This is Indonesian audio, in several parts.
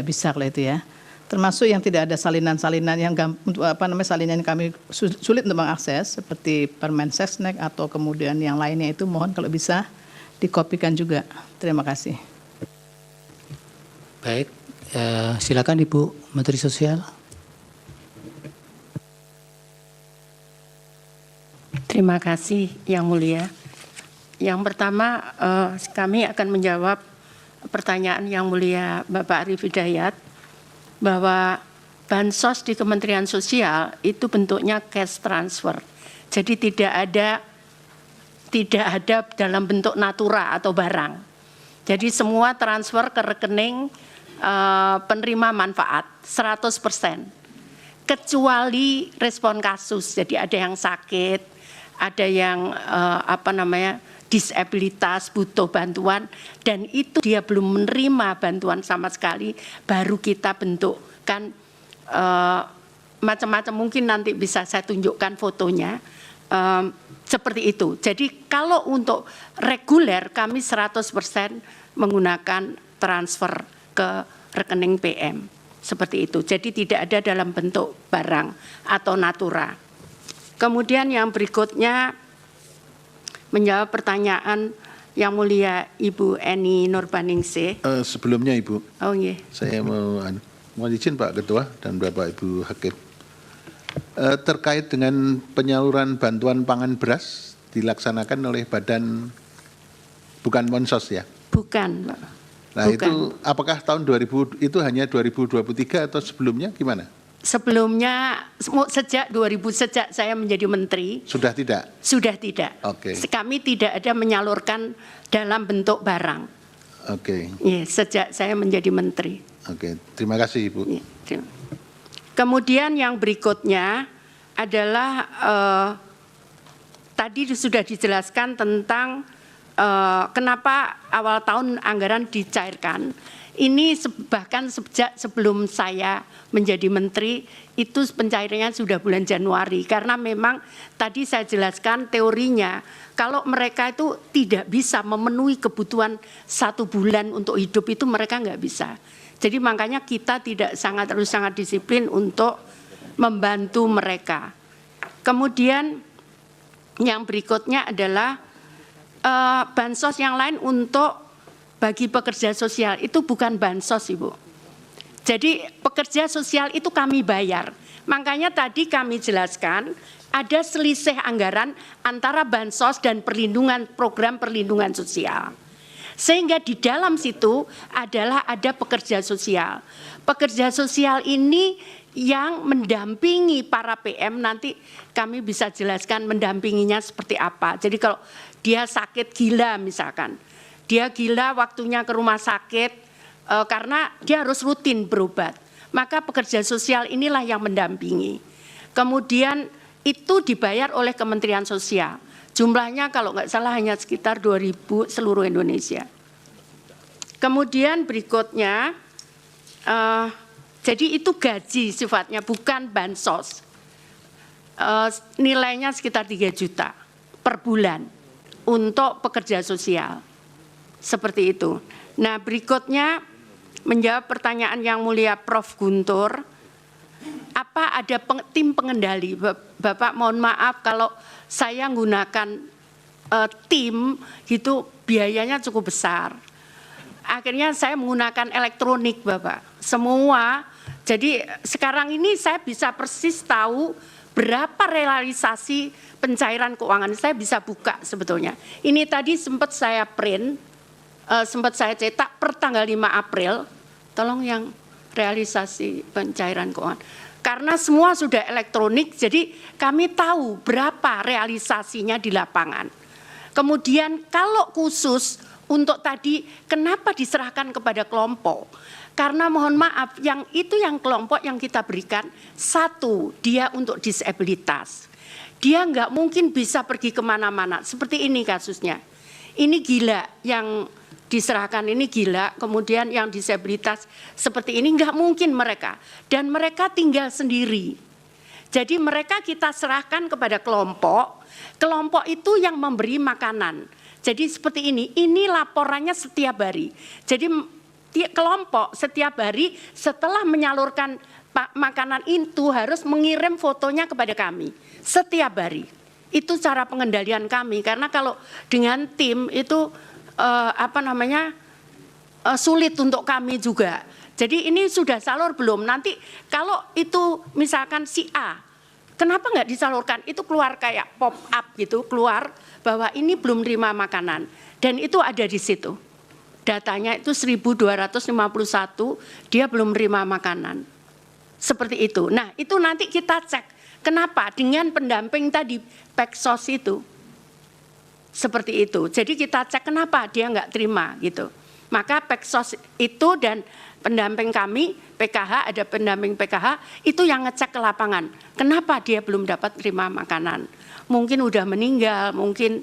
bisa kalau itu ya. Termasuk yang tidak ada salinan-salinan yang salinan yang kami sulit untuk mengakses seperti Permen Sesnek atau kemudian yang lainnya itu mohon kalau bisa dikopikan juga. Terima kasih. Baik, silakan Ibu Menteri Sosial. Terima kasih Yang Mulia. Yang pertama kami akan menjawab pertanyaan Yang Mulia Bapak Arief Hidayat bahwa bansos di Kementerian Sosial itu bentuknya cash transfer. Jadi tidak ada dalam bentuk natura atau barang. Jadi semua transfer ke rekening penerima manfaat 100%. Kecuali respon kasus. Jadi ada yang sakit, ada yang disabilitas, butuh bantuan, dan itu dia belum menerima bantuan sama sekali, baru kita bentukkan macam-macam, mungkin nanti bisa saya tunjukkan fotonya, seperti itu. Jadi kalau untuk reguler kami 100% menggunakan transfer ke rekening PM, seperti itu. Jadi tidak ada dalam bentuk barang atau natura. Kemudian yang berikutnya, menjawab pertanyaan Yang Mulia Ibu Eni Nurbaningsih. Sebelumnya Ibu, iya. Saya mau izin Pak Ketua dan Bapak Ibu Hakim. Terkait dengan penyaluran bantuan pangan beras dilaksanakan oleh badan, bukan Monsos ya? Bukan, Pak. Nah bukan. Itu apakah tahun 2000 itu hanya 2023 atau sebelumnya gimana? Sebelumnya sejak saya menjadi menteri. Sudah tidak? Sudah tidak. Oke. Kami tidak ada menyalurkan dalam bentuk barang. Oke. Ya, sejak saya menjadi menteri. Oke, terima kasih Ibu. Ya, kemudian yang berikutnya adalah tadi sudah dijelaskan tentang kenapa awal tahun anggaran dicairkan. Ini bahkan sejak sebelum saya menjadi menteri itu pencairannya sudah bulan Januari, karena memang tadi saya jelaskan teorinya kalau mereka itu tidak bisa memenuhi kebutuhan 1 bulan untuk hidup itu mereka nggak bisa. Jadi makanya kita harus sangat disiplin untuk membantu mereka. Kemudian yang berikutnya adalah bansos yang lain untuk bagi pekerja sosial itu bukan bansos, Ibu. Jadi pekerja sosial itu kami bayar. Makanya tadi kami jelaskan ada selisih anggaran antara bansos dan program perlindungan sosial. Sehingga di dalam situ adalah ada pekerja sosial. Pekerja sosial ini yang mendampingi para PM, nanti kami bisa jelaskan mendampinginya seperti apa. Jadi kalau dia sakit gila misalkan, dia gila waktunya ke rumah sakit karena dia harus rutin berobat. Maka pekerja sosial inilah yang mendampingi. Kemudian itu dibayar oleh Kementerian Sosial. Jumlahnya kalau nggak salah hanya sekitar 2.000 seluruh Indonesia. Kemudian berikutnya, jadi itu gaji sifatnya, bukan bansos. Nilainya sekitar 3 juta per bulan untuk pekerja sosial. Seperti itu. Nah, berikutnya menjawab pertanyaan Yang Mulia Prof. Guntur, apa ada tim pengendali? Bapak mohon maaf kalau saya menggunakan tim gitu biayanya cukup besar. Akhirnya saya menggunakan elektronik Bapak. Semua, jadi sekarang ini saya bisa persis tahu berapa realisasi pencairan keuangan. Saya bisa buka sebetulnya. Ini tadi sempat saya print, sempat saya cetak per tanggal 5 April, tolong yang realisasi pencairan keuangan. Karena semua sudah elektronik, jadi kami tahu berapa realisasinya di lapangan. Kemudian kalau khusus untuk tadi, kenapa diserahkan kepada kelompok? Karena mohon maaf, yang kelompok yang kita berikan, satu, dia untuk disabilitas. Dia nggak mungkin bisa pergi kemana-mana, seperti ini kasusnya. Ini gila yang diserahkan, ini gila, kemudian yang disabilitas seperti ini nggak mungkin mereka, dan mereka tinggal sendiri. Jadi mereka kita serahkan kepada kelompok itu yang memberi makanan. Jadi seperti ini laporannya setiap hari. Jadi kelompok setiap hari setelah menyalurkan makanan itu harus mengirim fotonya kepada kami setiap hari. Itu cara pengendalian kami, karena kalau dengan tim itu sulit untuk kami juga. Jadi ini sudah salur belum? Nanti kalau itu misalkan si A, kenapa nggak disalurkan? Itu keluar kayak pop up gitu, keluar bahwa ini belum terima makanan. Dan itu ada di situ. Datanya itu 1.251, dia belum terima makanan. Seperti itu. Nah, itu nanti kita cek. Kenapa? Dengan pendamping tadi, Peksos itu. Seperti itu. Jadi kita cek kenapa dia nggak terima gitu. Maka Peksos itu dan pendamping kami, PKH, ada pendamping PKH, itu yang ngecek ke lapangan. Kenapa dia belum dapat terima makanan? Mungkin udah meninggal, mungkin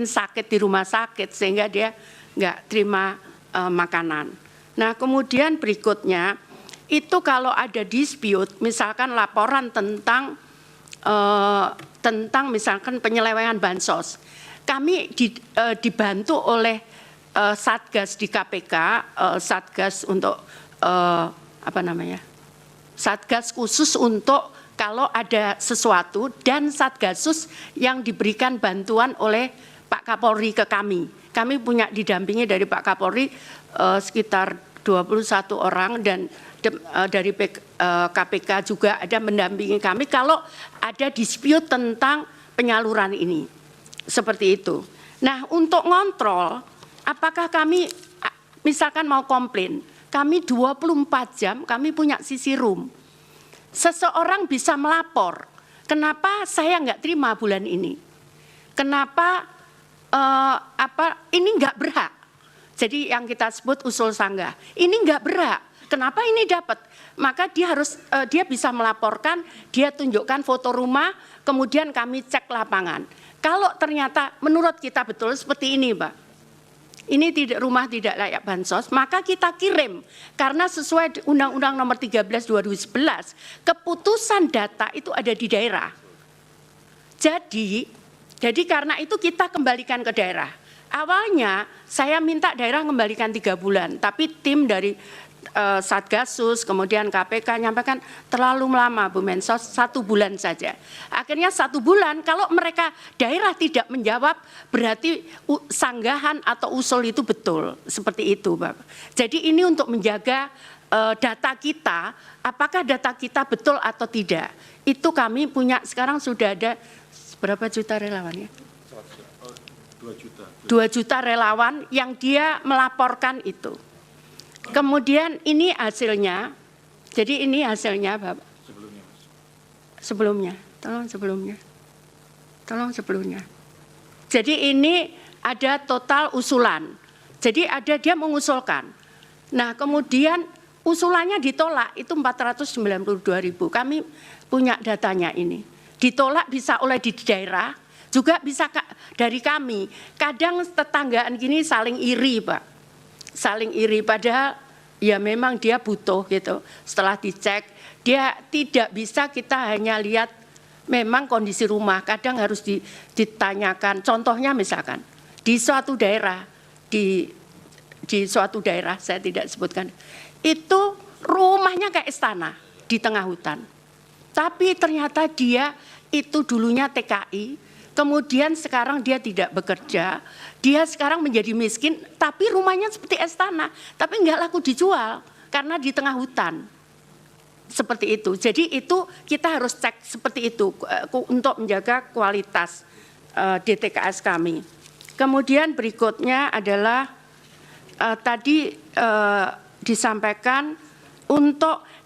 sakit di rumah sakit sehingga dia nggak terima makanan. Nah, kemudian berikutnya itu kalau ada dispute, misalkan laporan tentang misalkan penyelewengan bansos, kami dibantu oleh Satgas di KPK, Satgas untuk Satgas khusus untuk kalau ada sesuatu, dan Satgasus yang diberikan bantuan oleh Pak Kapolri ke kami. Kami punya didampingi dari Pak Kapolri sekitar 21 orang, dan dari KPK juga ada mendampingi kami kalau ada dispute tentang penyaluran ini. Seperti itu. Nah, untuk ngontrol, apakah kami misalkan mau komplain, kami 24 jam kami punya sisi room. Seseorang bisa melapor, kenapa saya nggak terima bulan ini? Kenapa ini nggak berhak? Jadi yang kita sebut usul sanggah, ini nggak berhak. Kenapa ini dapat? Maka dia bisa melaporkan, dia tunjukkan foto rumah, kemudian kami cek lapangan. Kalau ternyata menurut kita betul seperti ini, Pak, ini rumah tidak layak bansos, maka kita kirim. Karena sesuai Undang-Undang Nomor 13 2011, keputusan data itu ada di daerah. Jadi karena itu kita kembalikan ke daerah. Awalnya saya minta daerah kembalikan 3 bulan, tapi tim dari Satgasus, kemudian KPK nyampaikan terlalu lama Bu Mensos, 1 bulan saja. Akhirnya 1 bulan, kalau mereka daerah tidak menjawab, berarti sanggahan atau usul itu betul. Seperti itu, Bapak. Jadi ini untuk menjaga data kita, apakah data kita betul atau tidak. Itu kami punya, sekarang sudah ada berapa juta relawan ya? 2 juta relawan yang dia melaporkan itu. Kemudian ini hasilnya, jadi ini hasilnya Bapak. Sebelumnya, tolong sebelumnya. Jadi ini ada total usulan, jadi dia mengusulkan. Nah kemudian usulannya ditolak, itu 492.000, kami punya datanya ini. Ditolak bisa oleh di daerah, juga bisa dari kami. Kadang tetanggaan gini saling iri, Pak. Saling iri, padahal ya memang dia butuh gitu. Setelah dicek, dia tidak bisa kita hanya lihat memang kondisi rumah, kadang harus ditanyakan. Contohnya misalkan di suatu daerah, di suatu daerah saya tidak sebutkan, itu rumahnya kayak istana di tengah hutan. Tapi ternyata dia itu dulunya TKI, kemudian sekarang dia tidak bekerja, dia sekarang menjadi miskin, tapi rumahnya seperti istana, tapi enggak laku dijual karena di tengah hutan. Seperti itu. Jadi itu kita harus cek seperti itu untuk menjaga kualitas DTKS kami. Kemudian berikutnya adalah tadi disampaikan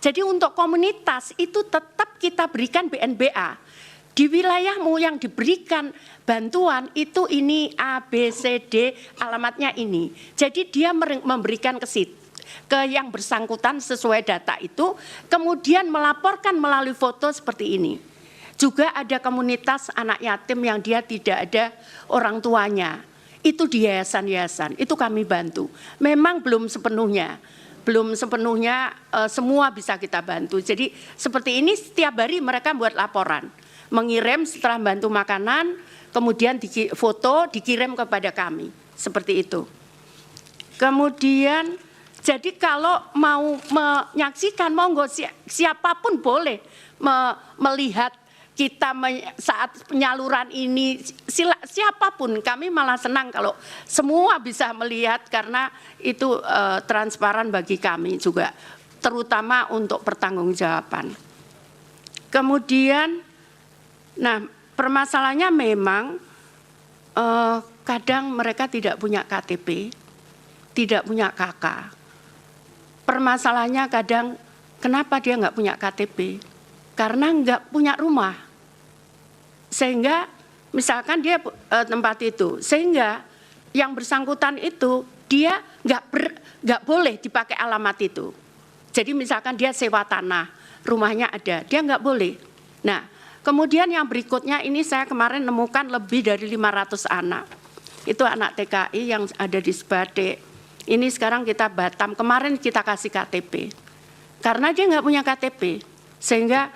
jadi untuk komunitas itu tetap kita berikan BNBA. Di wilayahmu yang diberikan bantuan itu ini A, B, C, D, alamatnya ini. Jadi dia memberikan ke yang bersangkutan sesuai data itu, kemudian melaporkan melalui foto seperti ini. Juga ada komunitas anak yatim yang dia tidak ada orang tuanya. Itu di yayasan-yayasan, itu kami bantu. Memang belum sepenuhnya semua bisa kita bantu. Jadi seperti ini setiap hari mereka buat laporan. Mengirim setelah bantu makanan, kemudian foto dikirim kepada kami, seperti itu. Kemudian, jadi kalau mau menyaksikan, monggo siapapun boleh melihat kita saat penyaluran ini, siapapun. Kami malah senang kalau semua bisa melihat karena itu transparan bagi kami juga, terutama untuk pertanggungjawaban. Kemudian, nah permasalahannya memang kadang mereka tidak punya KTP, tidak punya KK. Permasalahannya kadang kenapa dia nggak punya KTP? Karena nggak punya rumah. Sehingga misalkan dia tempat itu, sehingga yang bersangkutan itu dia nggak boleh dipakai alamat itu. Jadi misalkan dia sewa tanah, rumahnya ada, dia nggak boleh. Nah, kemudian yang berikutnya ini saya kemarin nemukan lebih dari 500 anak. Itu anak TKI yang ada di Sebatik. Ini sekarang kita Batam, kemarin kita kasih KTP. Karena dia nggak punya KTP, sehingga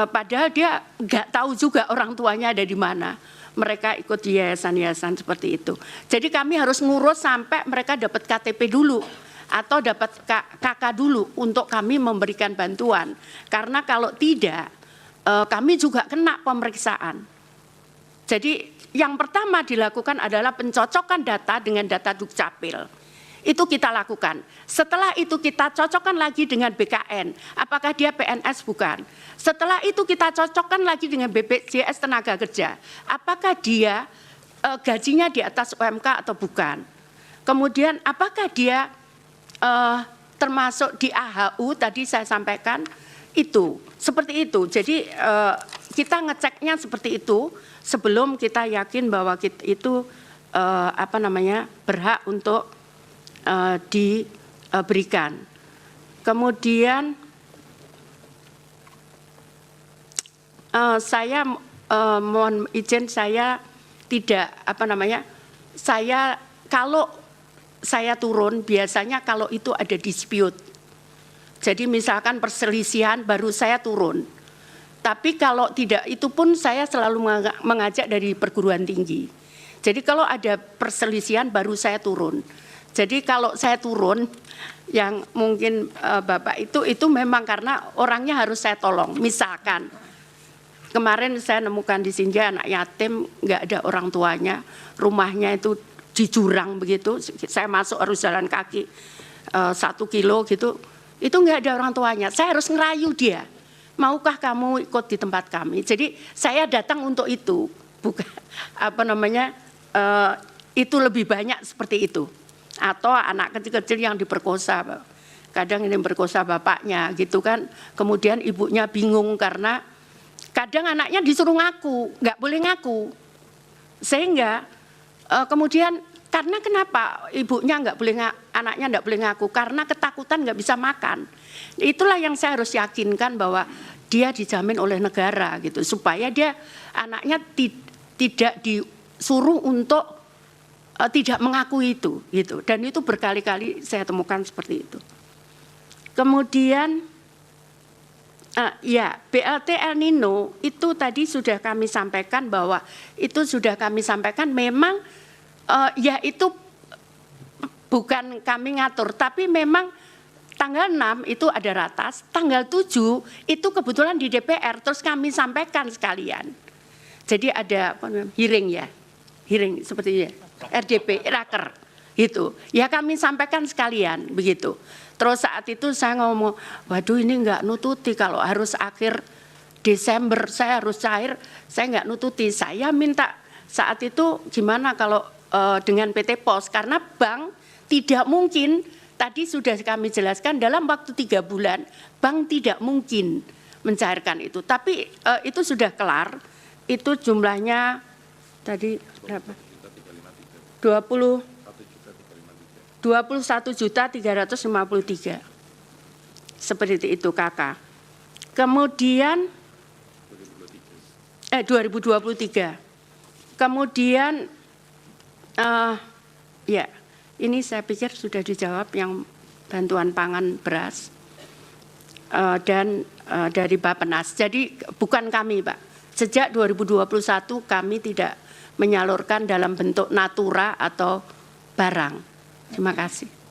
padahal dia nggak tahu juga orang tuanya ada di mana. Mereka ikut yayasan-yayasan seperti itu. Jadi kami harus ngurus sampai mereka dapat KTP dulu atau dapat KK dulu untuk kami memberikan bantuan. Karena kalau tidak, kami juga kena pemeriksaan. Jadi yang pertama dilakukan adalah pencocokan data dengan data Dukcapil. Itu kita lakukan. Setelah itu kita cocokkan lagi dengan BKN. Apakah dia PNS? Bukan. Setelah itu kita cocokkan lagi dengan BPJS Tenaga Kerja. Apakah dia gajinya di atas UMK atau bukan. Kemudian apakah dia termasuk di AHU tadi saya sampaikan itu. Seperti itu. Jadi kita ngeceknya seperti itu sebelum kita yakin bahwa itu berhak untuk diberikan. Kemudian saya mohon izin, saya tidak saya kalau saya turun biasanya kalau itu ada dispute. Jadi misalkan perselisihan baru saya turun. Tapi kalau tidak itu pun saya selalu mengajak dari perguruan tinggi. Jadi kalau ada perselisihan baru saya turun. Jadi kalau saya turun, yang mungkin Bapak itu memang karena orangnya harus saya tolong. Misalkan, kemarin saya nemukan di Sinja anak yatim, nggak ada orang tuanya, rumahnya itu di jurang begitu, saya masuk harus jalan kaki 1 kilo gitu, itu nggak ada orang tuanya. Saya harus ngerayu dia, maukah kamu ikut di tempat kami? Jadi saya datang untuk itu, bukan itu lebih banyak seperti itu. Atau anak kecil-kecil yang diperkosa, kadang ini berkosa bapaknya gitu kan, kemudian ibunya bingung karena kadang anaknya disuruh ngaku, nggak boleh ngaku, sehingga kemudian karena kenapa ibunya nggak boleh anaknya nggak boleh ngaku, karena ketakutan nggak bisa makan. Itulah yang saya harus yakinkan bahwa dia dijamin oleh negara gitu, supaya dia anaknya tidak disuruh untuk tidak mengakui itu gitu, dan itu berkali-kali saya temukan seperti itu. Kemudian BLT El Nino itu tadi sudah kami sampaikan bahwa itu sudah kami sampaikan memang itu bukan kami ngatur, tapi memang tanggal 6 itu ada ratas, tanggal 7 itu kebetulan di DPR, terus kami sampaikan sekalian. Jadi ada hearing seperti ya. RDP, raker, gitu. Ya kami sampaikan sekalian, begitu. Terus saat itu saya ngomong, waduh ini enggak nututi, kalau harus akhir Desember saya harus cair, saya enggak nututi. Saya minta saat itu gimana kalau dengan PT Pos, karena bank tidak mungkin, tadi sudah kami jelaskan dalam waktu 3 bulan, bank tidak mungkin mencairkan itu. Tapi itu sudah kelar, itu jumlahnya tadi berapa? 21.353. Seperti itu kakak. Kemudian 2023. Kemudian ini saya pikir sudah dijawab yang bantuan pangan beras dan dari Bappenas. Jadi bukan kami, Pak. Sejak 2021 kami tidak menyalurkan dalam bentuk natura atau barang. Terima kasih.